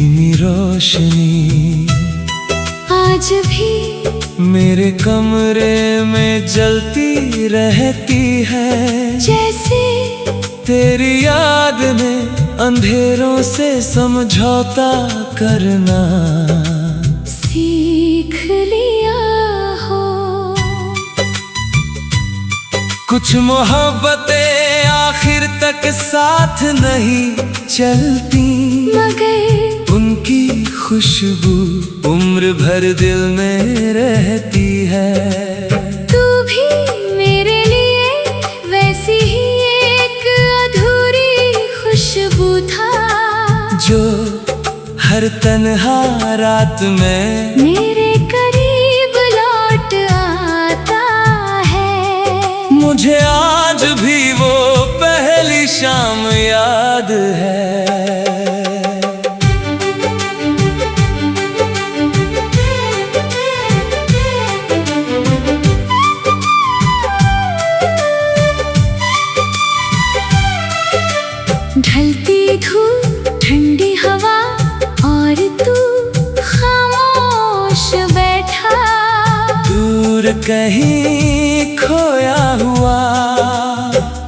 धीमी रोशनी आज भी मेरे कमरे में जलती रहती है। जैसे तेरी याद में अंधेरों से समझौता करना सीख लिया हो। कुछ मोहब्बतें आखिर तक साथ नहीं चलती, मगर उनकी खुशबू उम्र भर दिल में रहती है। तू भी मेरे लिए वैसी ही एक अधूरी खुशबू था, जो हर तन्हा रात में मेरे करीब लौट आता है। मुझे आज भी वो पहली शाम याद है। ढलती धूप, ठंडी हवा और तू खामोश बैठा, दूर कहीं खोया हुआ।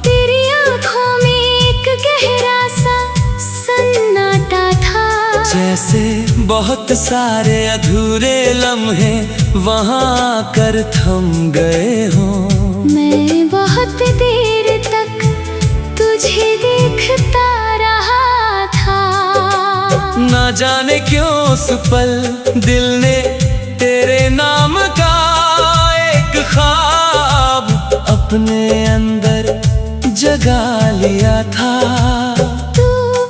तेरी आँखों में एक गहरा सा सन्नाटा था, जैसे बहुत सारे अधूरे लम्हे वहाँ आकर थम गए हों। मैं बहुत देर तक तुझे देखता रहा था। ना जाने क्यों उस पल दिल ने तेरे नाम का एक ख्वाब अपने अंदर जगा लिया था। तू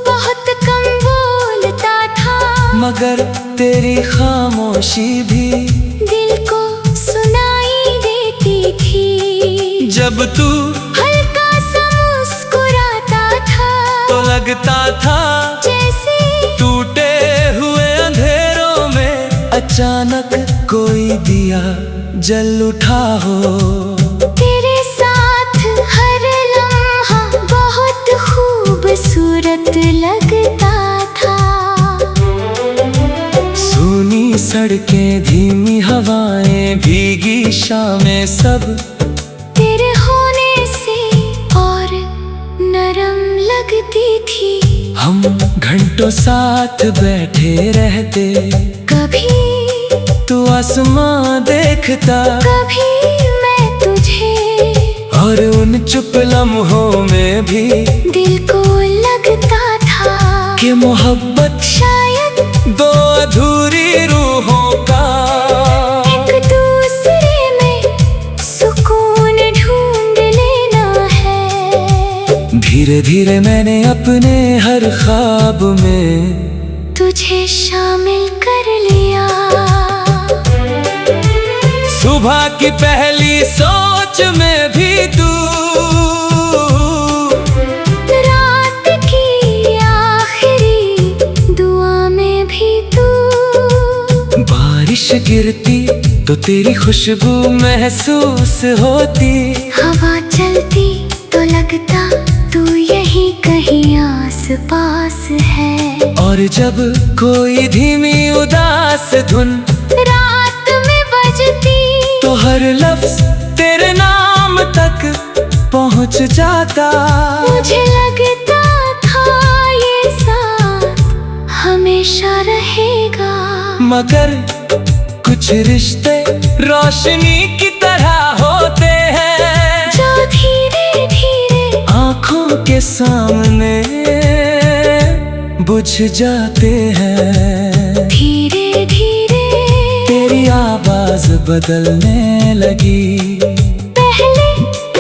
बहुत कम बोलता था, मगर तेरी खामोशी भी दिल को सुनाई देती थी। जब तू हल्का सा मुस्कुराता था, तो लगता था जैसे टूटे हुए अंधेरों में अचानक कोई दिया जल उठा हो। तेरे साथ हर लम्हा बहुत खूबसूरत लगता था। सूनी सड़कें, धीमी हवाएं, भीगी शामें, सब तेरे होने से और नरम लगती थी। हम घंटों साथ बैठे रहते, कभी तू आसमां देखता, कभी मैं तुझे, और उन चुप लम्हों में भी दिल को लगता था कि मोहब्बत शायद दो अधूरी रूहों का एक दूसरे में सुकून ढूंढ लेना है। धीरे धीरे मैंने अपने हर ख्वाब में तुझे शामिल कर लिया। सुबह की पहली सोच में भी तू, रात की आखिरी दुआ में भी तू, बारिश गिरती तो तेरी खुशबू महसूस होती, हवा चलती तो लगता तू यही कहीं आस पास है। और जब कोई धीमी उदास धुन रात में बजती, तो हर लफ्ज तेरे नाम तक पहुंच जाता। मुझे लगता था ये साथ हमेशा रहेगा, मगर कुछ रिश्ते रोशनी की तरह होते हैं, जो धीरे धीरे आँखों के सामने बुझ जाते हैं। धीरे धीरे तेरी आवाज बदलने लगी, पहले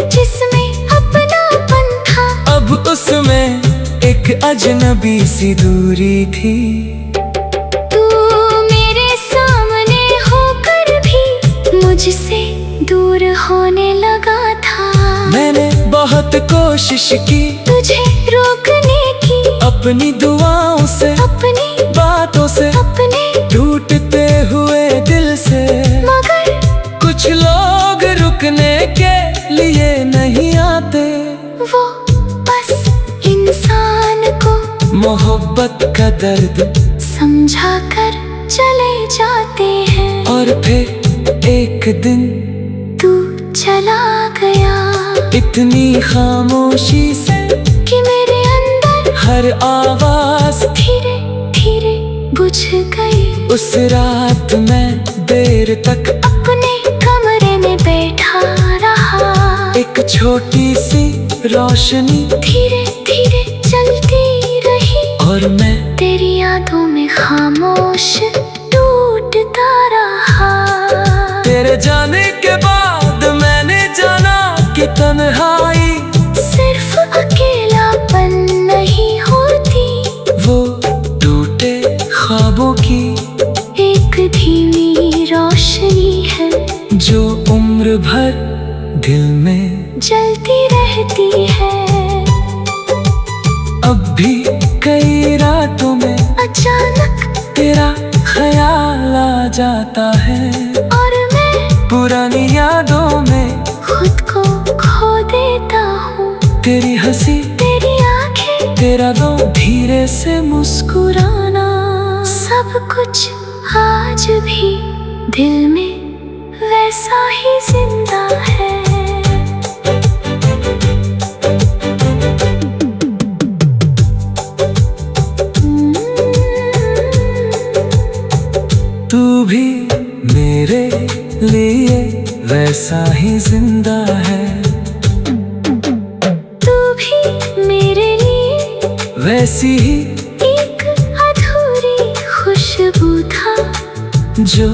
जिसमें अपनापन था, अब उसमें एक अजनबी सी दूरी थी। तू मेरे सामने होकर भी मुझसे दूर होने लगा था। मैंने बहुत कोशिश की तुझे रोकने की, अपनी दुआओं से, अपनी बातों से, अपने टूटते हुए दिल से, मगर कुछ लोग रुकने के लिए नहीं आते। वो बस इंसान को मोहब्बत का दर्द समझा कर चले जाते हैं, और फिर एक दिन तू चला गया इतनी खामोशी से कि मेरे अंदर हर आवाज धीरे धीरे बुझ गई। उस रात मैं देर तक अपने कमरे में बैठा रहा, एक छोटी सी रोशनी धीरे धीरे चलती रही, और मैं तेरी यादों में खामोश टूटता रहा। तेरे जाने के बाद मैंने जाना कि तन्हाई सिर्फ अकेलापन नहीं होती, वो टूटे ख्वाबों की एक धीमी रोशनी है जो उम्र भर दिल में जलती रहती है। अब भी कई रातों में अचानक तेरा ख्याल आ जाता है, और मैं पुरानी यादों में खुद को खो देता हूँ। तेरी हंसी, तेरी आंखें, तेरा दो धीरे से मुस्कुराना, सब कुछ आज भी दिल में वैसा ही जिंदा है। तू भी मेरे लिए वैसा ही जिंदा है, तू भी मेरे लिए वैसी ही एक अधूरी खुशबू था जो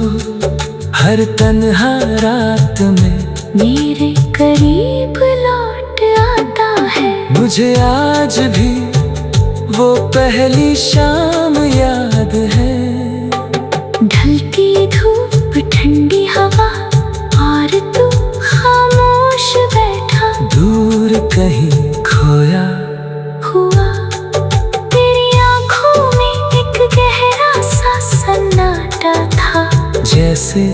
हर तन्हा रात में मेरे करीब लौट आता है। मुझे आज भी वो पहली शाम याद है, ढलती धूप, ठंडी हवा, और तू खामोश बैठा दूर कहीं खोया हुआ। तेरी आंखों में एक गहरा सा सन्नाटा था, जैसे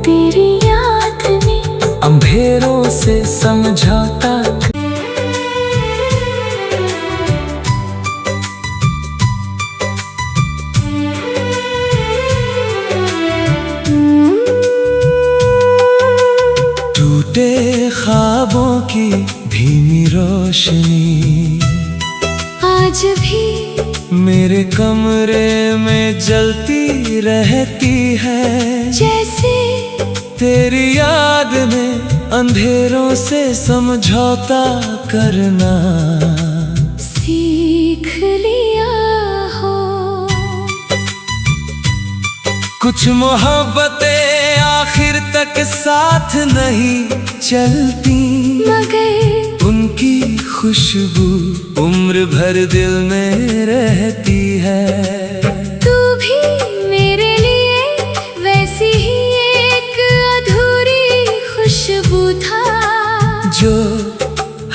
तेरी याद में अंधेरों से समझौता। टूटे ख्वाबों की धीमी रोशनी आज भी मेरे कमरे में जलती रहती है, जैसे तेरी याद में अंधेरों से समझौता करना सीख लिया हो। कुछ मोहब्बतें आखिर तक साथ नहीं चलती, मगर उनकी खुशबू उम्र भर दिल में रहती है। तू भी मेरे लिए वैसी ही एक अधूरी खुशबू था जो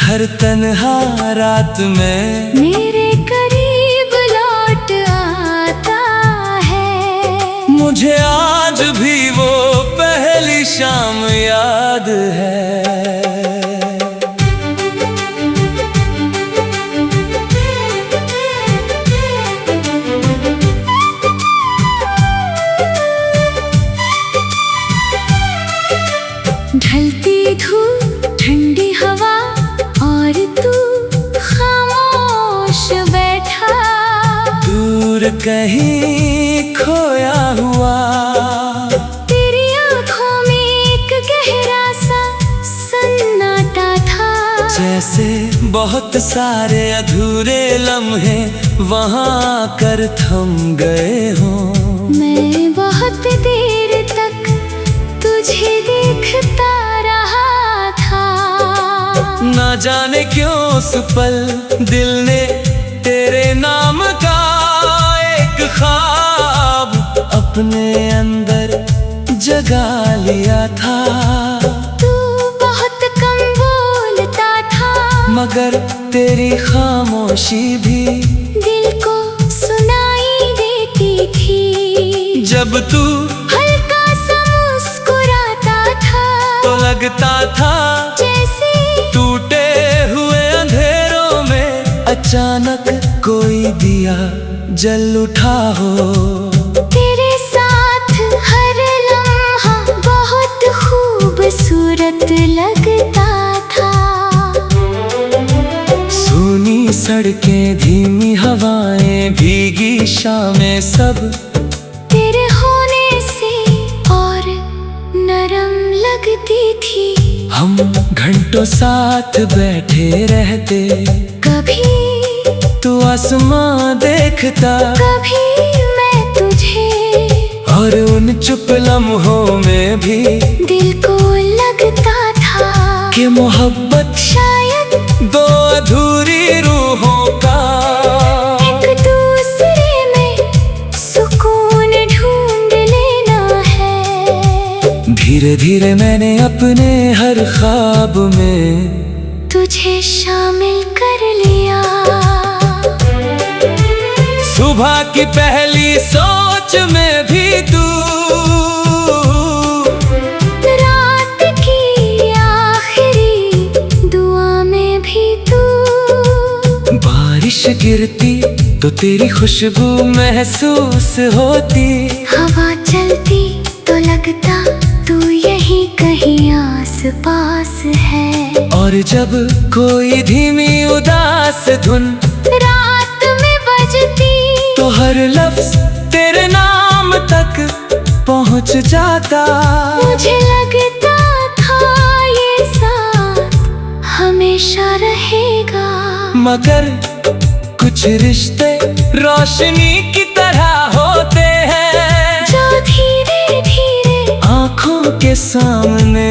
हर तन्हा रात में मेरे करीब लौट आता है। मुझे आज भी वो पहली शाम याद है। ढलती धूप, ठंडी हवा, और तू खामोश बैठा दूर कहीं खोया हुआ। तेरी आंखों में एक गहरा सा सन्नाटा था, जैसे बहुत सारे अधूरे लम्हे वहाँ आकर थम गए हों। मैं बहुत देर तक तुझे देखता रहा था, ना जाने क्यों उस पल दिल ने तेरे नाम का एक ख्वाब अपने अंदर जगा लिया था। तू बहुत कम बोलता था, मगर तेरी खामोशी भी दिल को सुनाई देती थी। जब तू हल्का सा मुस्कुराता था, तो लगता था जैसे टूटे हुए अंधेरों में अचानक कोई दिया जल उठा हो। खूबसूरत लगता था। सूनी सड़कें, धीमी हवाएं, भीगी शामें, सब तेरे होने से और नरम लगती थी। हम घंटों साथ बैठे रहते, कभी तू आसमां देखता, कभी मैं तुझे, और उन चुप लम्हों में भी दिल को लगता था कि मोहब्बत शायद दो अधूरी रूहों का एक दूसरे में सुकून ढूंढ लेना है। धीरे धीरे मैंने अपने हर ख्वाब में तुझे शामिल कर लिया। सुबह की पहली सोच में भी तू, रात की आखिरी दुआ में भी तू, बारिश गिरती तो तेरी खुशबू महसूस होती, हवा चलती तो लगता तू यहीं कहीं आस पास है। और जब कोई धीमी उदास धुन रात में बजती तो हर लफ्ज तेरे नाम तक पहुंच जाता। मुझे लगता था ये साथ हमेशा रहेगा, मगर कुछ रिश्ते रोशनी की तरह होते हैं, जो धीरे धीरे आंखों के सामने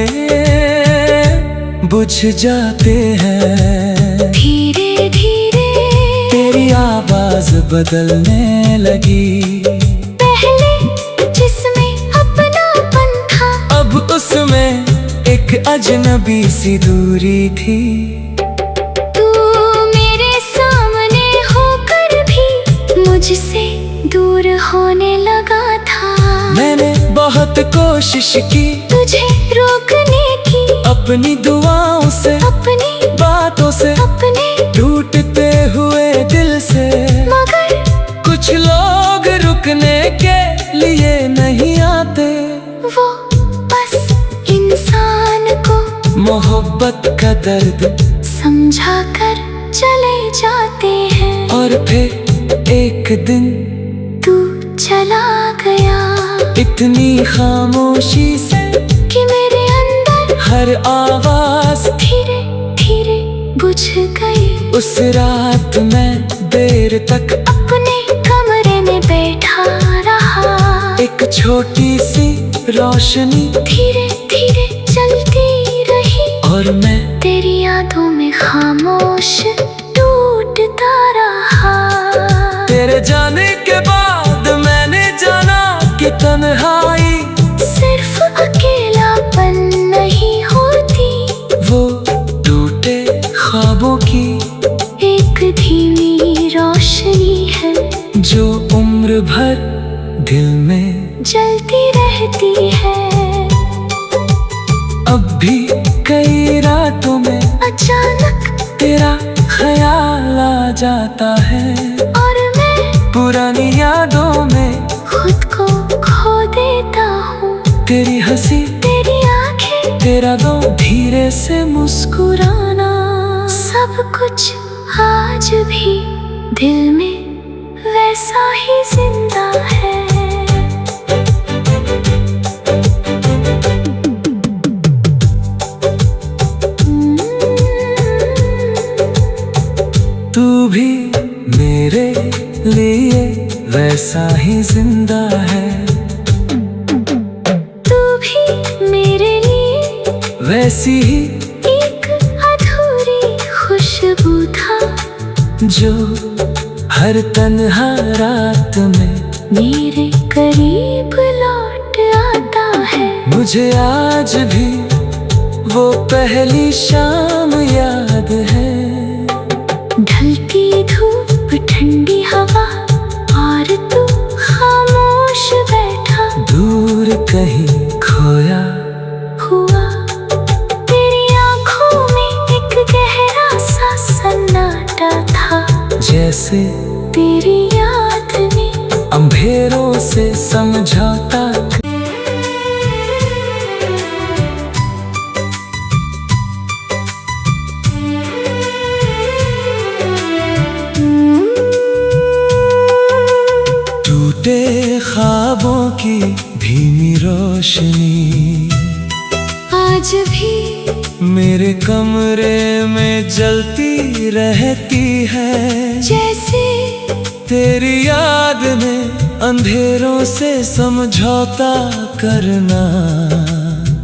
बुझ जाते हैं। धीरे धीरे तेरी आवाज बदलने लगी, पहले जिसमें अपनापन था, अब उसमें एक अजनबी सी दूरी थी। तू मेरे सामने होकर भी मुझसे दूर होने लगा था। मैंने बहुत कोशिश की तुझे रोकने की, अपनी दुआओं से, अपनी बातों से, अपने टूटते हुए दिल से, मगर कुछ लोग रुकने के लिए नहीं आते। वो बस इंसान को मोहब्बत का दर्द समझा कर चले जाते हैं। और फिर एक दिन तू चला गया, इतनी खामोशी से कि मेरे अंदर हर आवाज धीरे धीरे बुझ गई। उस रात मैं देर तक अपने कमरे में बैठा रहा, एक छोटी सी रोशनी धीरे धीरे चलती रही, और मैं तेरी यादों में खामोश टूटता रहा। तेरे जाने के बाद मैंने जाना कि तन्हाई सिर्फ अकेलापन नहीं होती, वो टूटे ख्वाबों की एक धीमी रोशनी है, जो उम्र भर दिल में जलती रहती है। अब भी कई रातों में अचानक तेरा ख्याल आ जाता है, और मैं पुरानी यादों में खुद को खो देता हूँ। तेरी हंसी, तेरी आंखें, तेरा दो धीरे से मुस्कुराना, सब कुछ आज भी दिल में वैसा ही जिंदा है। तू भी मेरे लिए वैसा ही जिंदा है, तू भी मेरे लिए वैसी ही एक अधूरी खुशबू था, जो हर तन्हा रात में मेरे करीब लौट आता है। मुझे आज भी वो पहली शाम याद है, ढलती धूप, ठंडी हवा, और तू खामोश बैठा दूर कहीं खोया हुआ। तेरी आंखों में एक गहरा सा सन्नाटा था, जैसे तेरी याद ने अंधेरों से समझौता ख्वाबों की धीमी रोशनी आज भी मेरे कमरे में जलती रहती है। जैसे तेरी याद ने अंधेरों से समझौता करना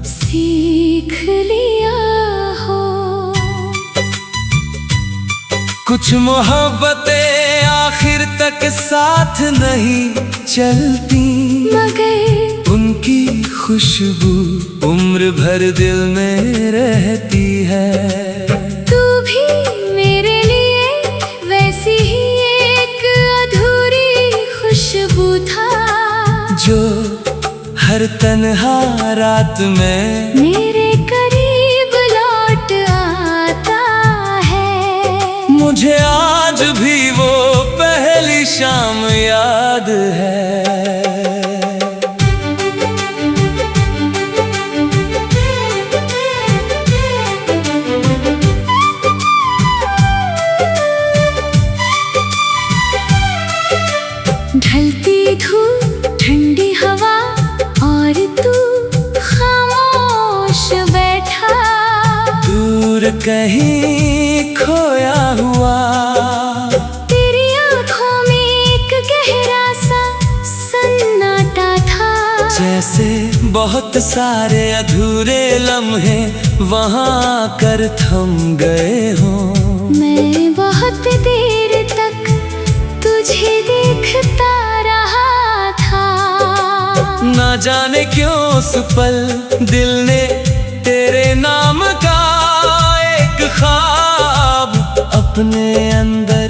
सीख लिया हो। कुछ मोहब्बतें आखिर तक साथ नहीं चलती, मगर उनकी खुशबू उम्र भर दिल में रहती है। तू भी मेरे लिए वैसी ही एक अधूरी खुशबू था, जो हर तन्हा रात में मेरे करीब लौट आता है। मुझे आज भी वो पहली शाम याद है। ढलती धूप, ठंडी हवा और तू खामोश बैठा, दूर कहीं खोया हुआ। तेरी आंखों में एक गहरा सा सन्नाटा था, जैसे बहुत सारे अधूरे लम्हे वहाँ कर थम गए हों। मैं बहुत देर तक तुझे देखता रहा था। ना जाने क्यों उस पल दिल ने तेरे नाम का एक ख्वाब अपने अंदर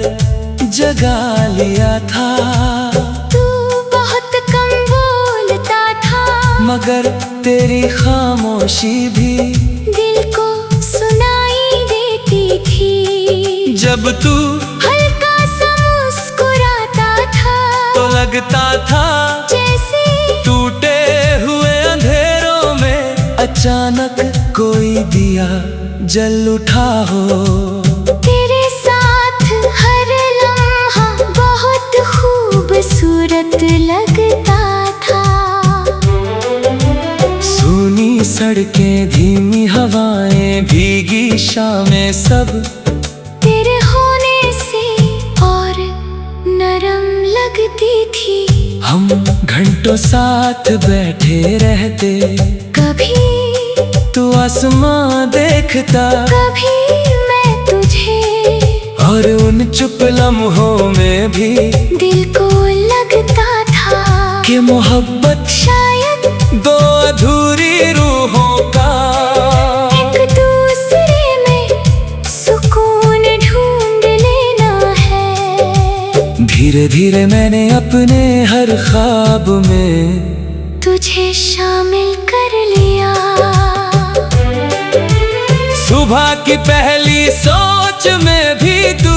जगा लिया था। तू बहुत कम बोलता था, मगर तेरी खामोशी भी दिल को सुनाई देती थी। जब तू हल्का सा मुस्कुराता था, तो लगता था जैसे टूटे हुए अंधेरों में अचानक कोई दिया जल उठा हो। तेरे साथ हर लम्हा बहुत खूबसूरत लगता था। सूनी सड़कें, धीमी हवाएं, भीगी शामें, सब तेरे होने से और नरम लगती थी। हम घंटों साथ बैठे रहते, कभी तू आसमां देखता, कभी मैं तुझे, और उन चुप लम्हों में भी दिल को लगता था कि मोहब्बत शायद दो अधूरी रूहों का एक दूसरे में सुकून ढूंढ लेना है। धीरे धीरे मैंने अपने हर ख्वाब में तुझे शामिल कर लिया। सुबह की पहली सोच में भी तू,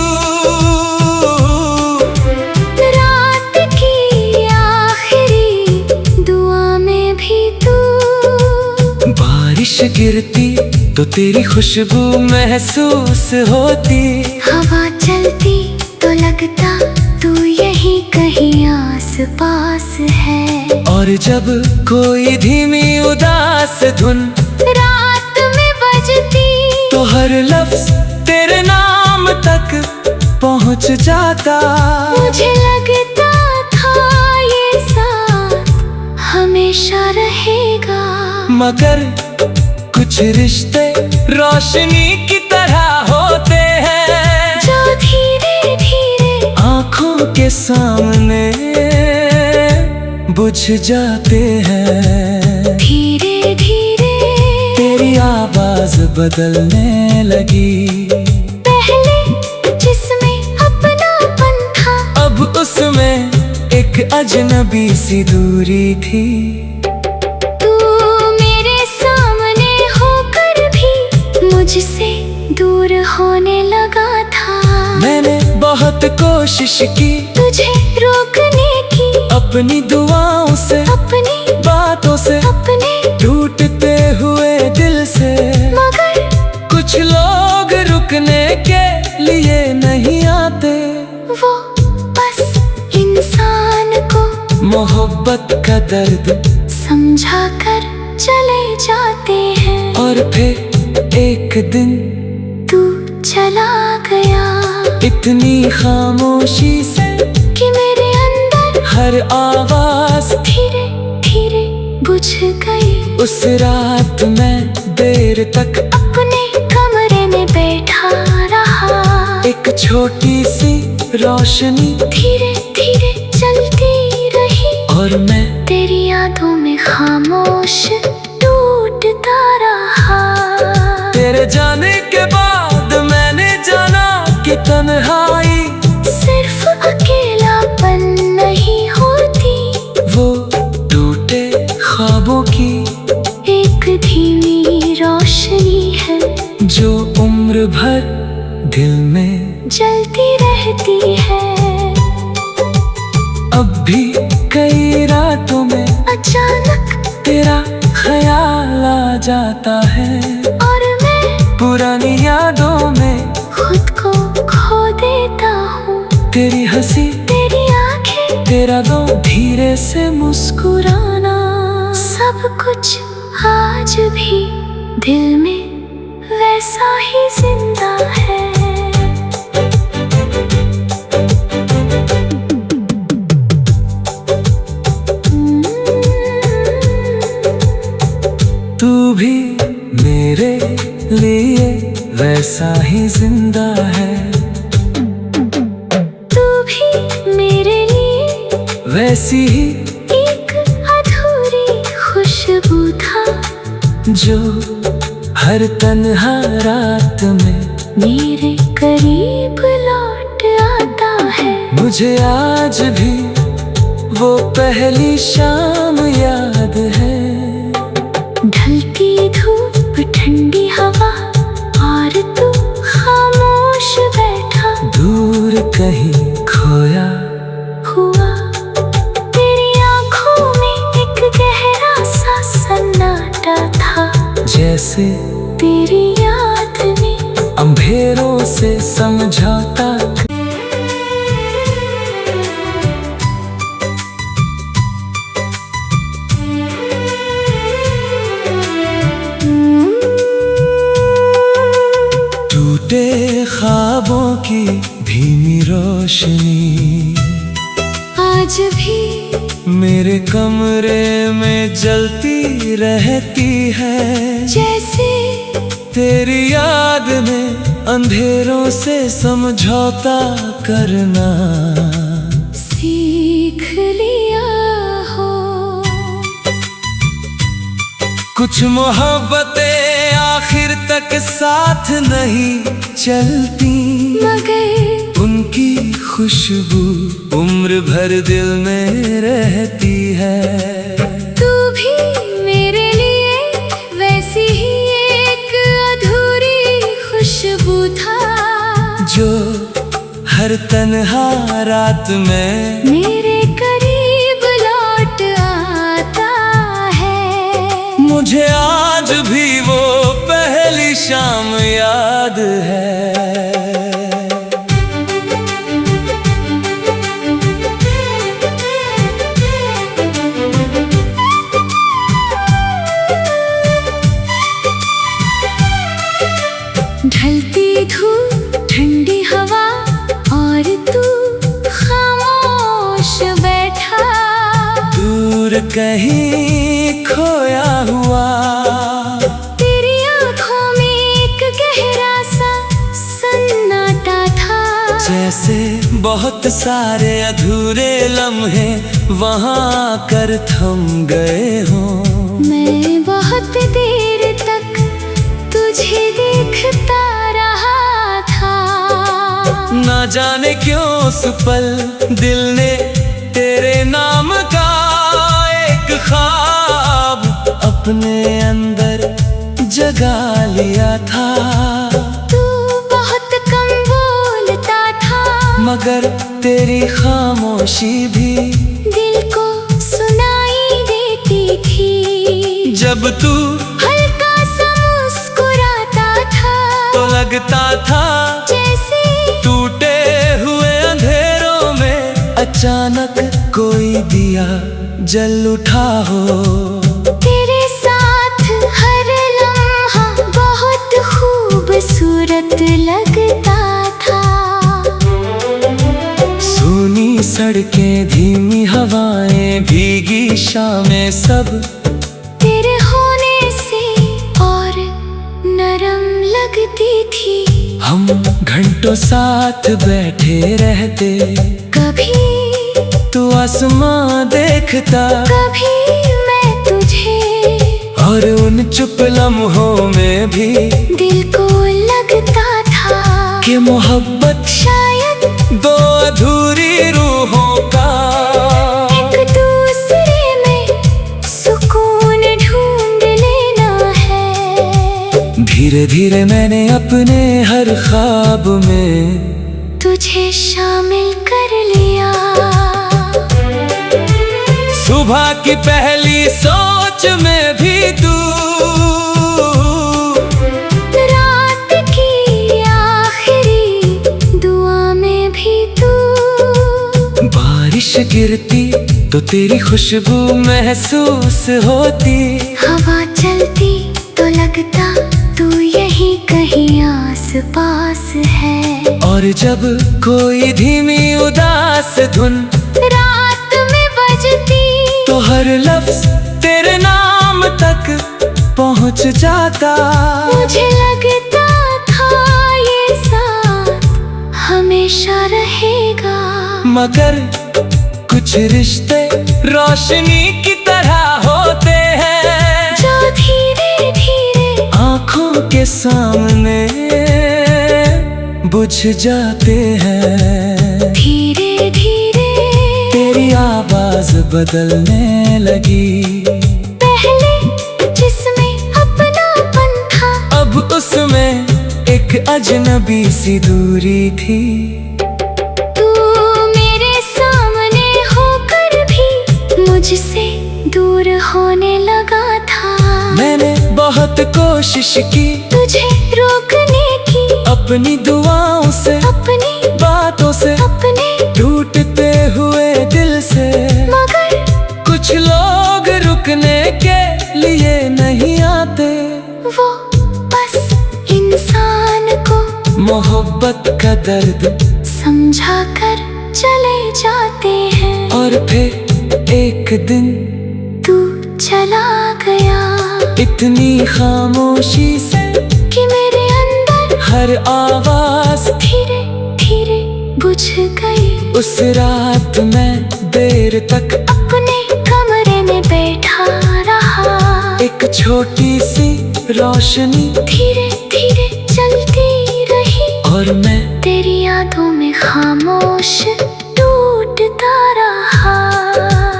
रात की आखिरी दुआ में भी तू, बारिश गिरती तो तेरी खुशबू महसूस होती। हवा चलती तो लगता तू यहीं कहीं आस पास है। और जब कोई धीमी उदास धुन रात में बजती, तो हर लफ्ज तेरे नाम तक पहुंच जाता। मुझे लगता था ये साथ हमेशा रहेगा, मगर कुछ रिश्ते रोशनी की तरह होते हैं, जो धीरे धीरे आंखों के सामने बुझ जाते हैं। धीरे धीरे तेरी आवाज बदलने लगी, पहले जिसमें अपनापन था, अब उसमें एक अजनबी सी दूरी थी। तू मेरे सामने होकर भी मुझसे दूर होने लगा था। मैंने बहुत कोशिश की तुझे रोकने की, अपनी दुआओं से, अपनी बातों से, अपने टूटते हुए दिल से, मगर कुछ लोग रुकने के लिए नहीं आते। वो बस इंसान को मोहब्बत का दर्द समझा कर चले जाते हैं, और फिर एक दिन तू चला गया इतनी खामोशी से कि मेरे अंदर हर आवाज धीरे धीरे बुझ गई। उस रात मैं देर तक अपने कमरे में बैठा रहा, एक छोटी सी रोशनी धीरे धीरे जलती रही, और मैं तेरी यादों में खामोश टूटता रहा। तेरे जाने के बाद मैंने जाना कि तन्हाई सिर्फ अकेलापन नहीं होती, वो टूटे ख्वाबों की एक धीमी रोशनी है जो उम्र भर दिल में जलती रहती है। अब भी कई रातों में अचानक तेरा ख्याल आ जाता है, और मैं पुरानी यादों में खुद को खो देता हूँ। तेरी हंसी, तेरी आंखें, तेरा दो धीरे से मुस्कुराना, सब कुछ आज भी दिल में वैसा ही जिंदा है। तू भी मेरे लिए वैसा ही जिंदा है, तू भी मेरे लिए वैसी ही एक अधूरी खुशबू था जो हर तन्हा रात में मेरे करीब लौट आता है। मुझे आज भी वो पहली शाम याद है, ढलती धूप, ठंडी हवा, और तू खामोश बैठा दूर कहीं खोया हुआ। तेरी आंखों में एक गहरा सा सन्नाटा था, जैसे तेरी याद में अंधेरों से समझौता। टूटे ख्वाबों की धीमी रोशनी आज भी मेरे कमरे में जलती रहती है, जैसे तेरी याद में अंधेरों से समझौता करना सीख लिया हो। कुछ मोहब्बतें आखिर तक साथ नहीं चलती, मगर उनकी खुशबू उम्र भर दिल में रहती है। तू भी मेरे लिए वैसी ही एक अधूरी खुशबू था जो हर तन्हा रात में मेरे करीब लौट आता है। मुझे आज भी वो पहली शाम याद है। ढलती धूप, ठंडी हवा, और तू खामोश बैठा दूर कहीं खोया हुआ। तेरी आंखों में एक गहरा सा सन्नाटा था, जैसे बहुत सारे अधूरे लम्हे वहाँ कर थम गए हों। मैं बहुत देर तक तुझे देखता रहा था, ना जाने क्यों उस पल दिल ने तेरे नाम का एक ख्वाब अपने अंदर जगा लिया था। तू बहुत कम बोलता था, मगर तेरी खामोशी भी दिल को सुनाई देती थी। जब तू हल्का सा मुस्कुराता था, तो लगता था जैसे टूटे हुए अंधेरों में अचानक कोई दिया जल उठा हो। तेरे साथ हर लम्हा बहुत खूबसूरत लगता था। सूनी सड़कें, धीमी हवाएं, भीगी शामें, सब तेरे होने से और नरम लगती थी। हम घंटों साथ बैठे रहते, कभी तू आसमां देखता, कभी मैं तुझे, और उन चुप लम्हों में भी दिल को लगता था कि मोहब्बत शायद दो अधूरी रूहों का एक दूसरे में सुकून ढूंढ लेना है। धीरे धीरे मैंने अपने हर ख्वाब में तुझे शामिल कर लिया। सुबह की पहली सोच में भी तू, रात की आखिरी दुआ में भी तू। बारिश गिरती तो तेरी खुशबू महसूस होती, हवा चलती तो लगता तू यहीं कहीं आस पास है। और जब कोई धीमी उदास धुन रात में बजती तो हर लफ्ज तेरे नाम तक पहुंच जाता। मुझे लगता था ये साथ हमेशा रहेगा। मगर कुछ रिश्ते रोशनी की तरह होते हैं, जो धीरे धीरे आंखों के सामने बुझ जाते हैं। धीरे धीरे तेरी आवाज बदलने लगी, पहले जिसमें अपनापन था, अब उसमें एक अजनबी सी दूरी थी। तू मेरे सामने होकर भी मुझसे दूर होने लगा था। मैंने बहुत कोशिश की तुझे रोकने की, अपनी दुआओं से, अपनी बातों से, अपने टूटते हुए दिल से, मगर कुछ लोग रुकने के लिए नहीं आते। वो बस इंसान को मोहब्बत का दर्द समझा कर चले जाते हैं। और फिर एक दिन तू चला गया इतनी खामोशी से कि मेरे अंदर हर आवाज धीरे धीरे बुझ गई। उस रात मैं देर तक अपने कमरे में बैठा रहा, एक छोटी सी रोशनी धीरे धीरे चलती रही, और मैं तेरी यादों में खामोश टूटता रहा।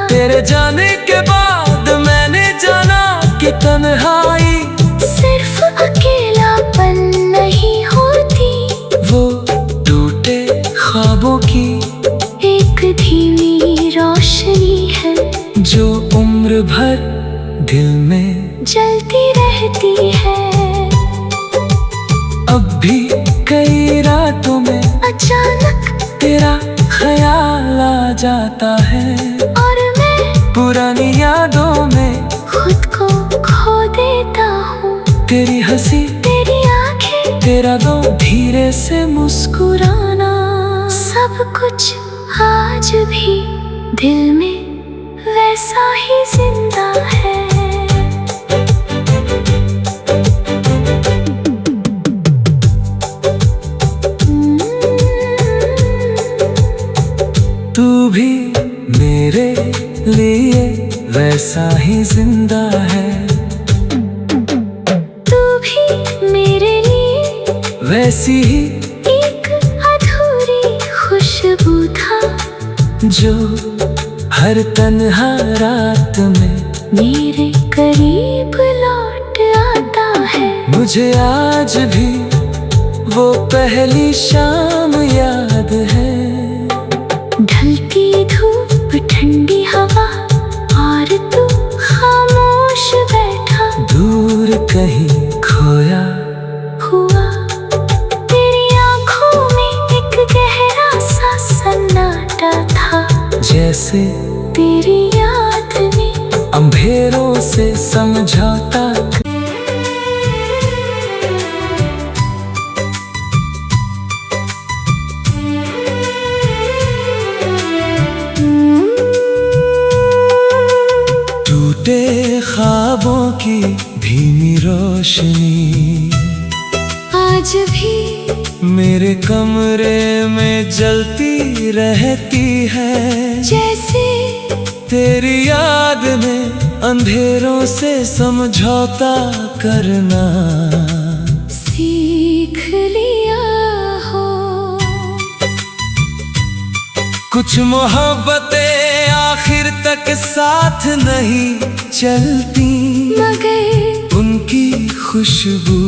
तेरे जाने के बाद मैंने जाना कि तन्हाई सिर्फ अकेलापन नहीं होती, वो टूटे ख्वाबों की एक धीमी रोशनी है जो उम्र भर दिल में जलती रहती है। अब भी कई रातों में अचानक तेरा ख्याल आ जाता है, और मैं पुरानी यादों में खुद को खो देता हूँ। तेरी हंसी, तेरी आंखें, तेरा दो धीरे से मुस्कुराना, सब कुछ आज भी दिल में वैसा ही जिंदा है। तू भी मेरे लिए वैसा ही जिंदा है, तू भी मेरे लिए वैसी ही एक अधूरी खुशबू था, जो हर तन्हा रात में मेरे करीब लौट आता है। मुझे आज भी वो पहली शाम याद है। ढलती धूप, ठंडी हवा, और तू खामोश बैठा दूर कहीं खोया हुआ। तेरी आंखों में एक गहरा सा सन्नाटा था, जैसे तेरी याद से समझौता। टूटे ख्वाबों की धीमी रोशनी आज भी मेरे कमरे में जलती रहती है। जैसे तेरी याद ने अंधेरों से समझौता करना सीख लिया हो। कुछ मोहब्बतें आखिर तक साथ नहीं चलती, मगर उनकी खुशबू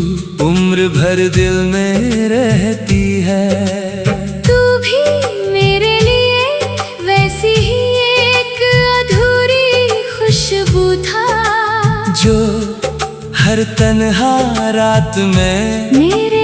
उम्र भर दिल में रहती है। तू भी मेरे लिए वैसी ही एक अधूरी खुशबू था, जो हर तन्हा रात में मेरे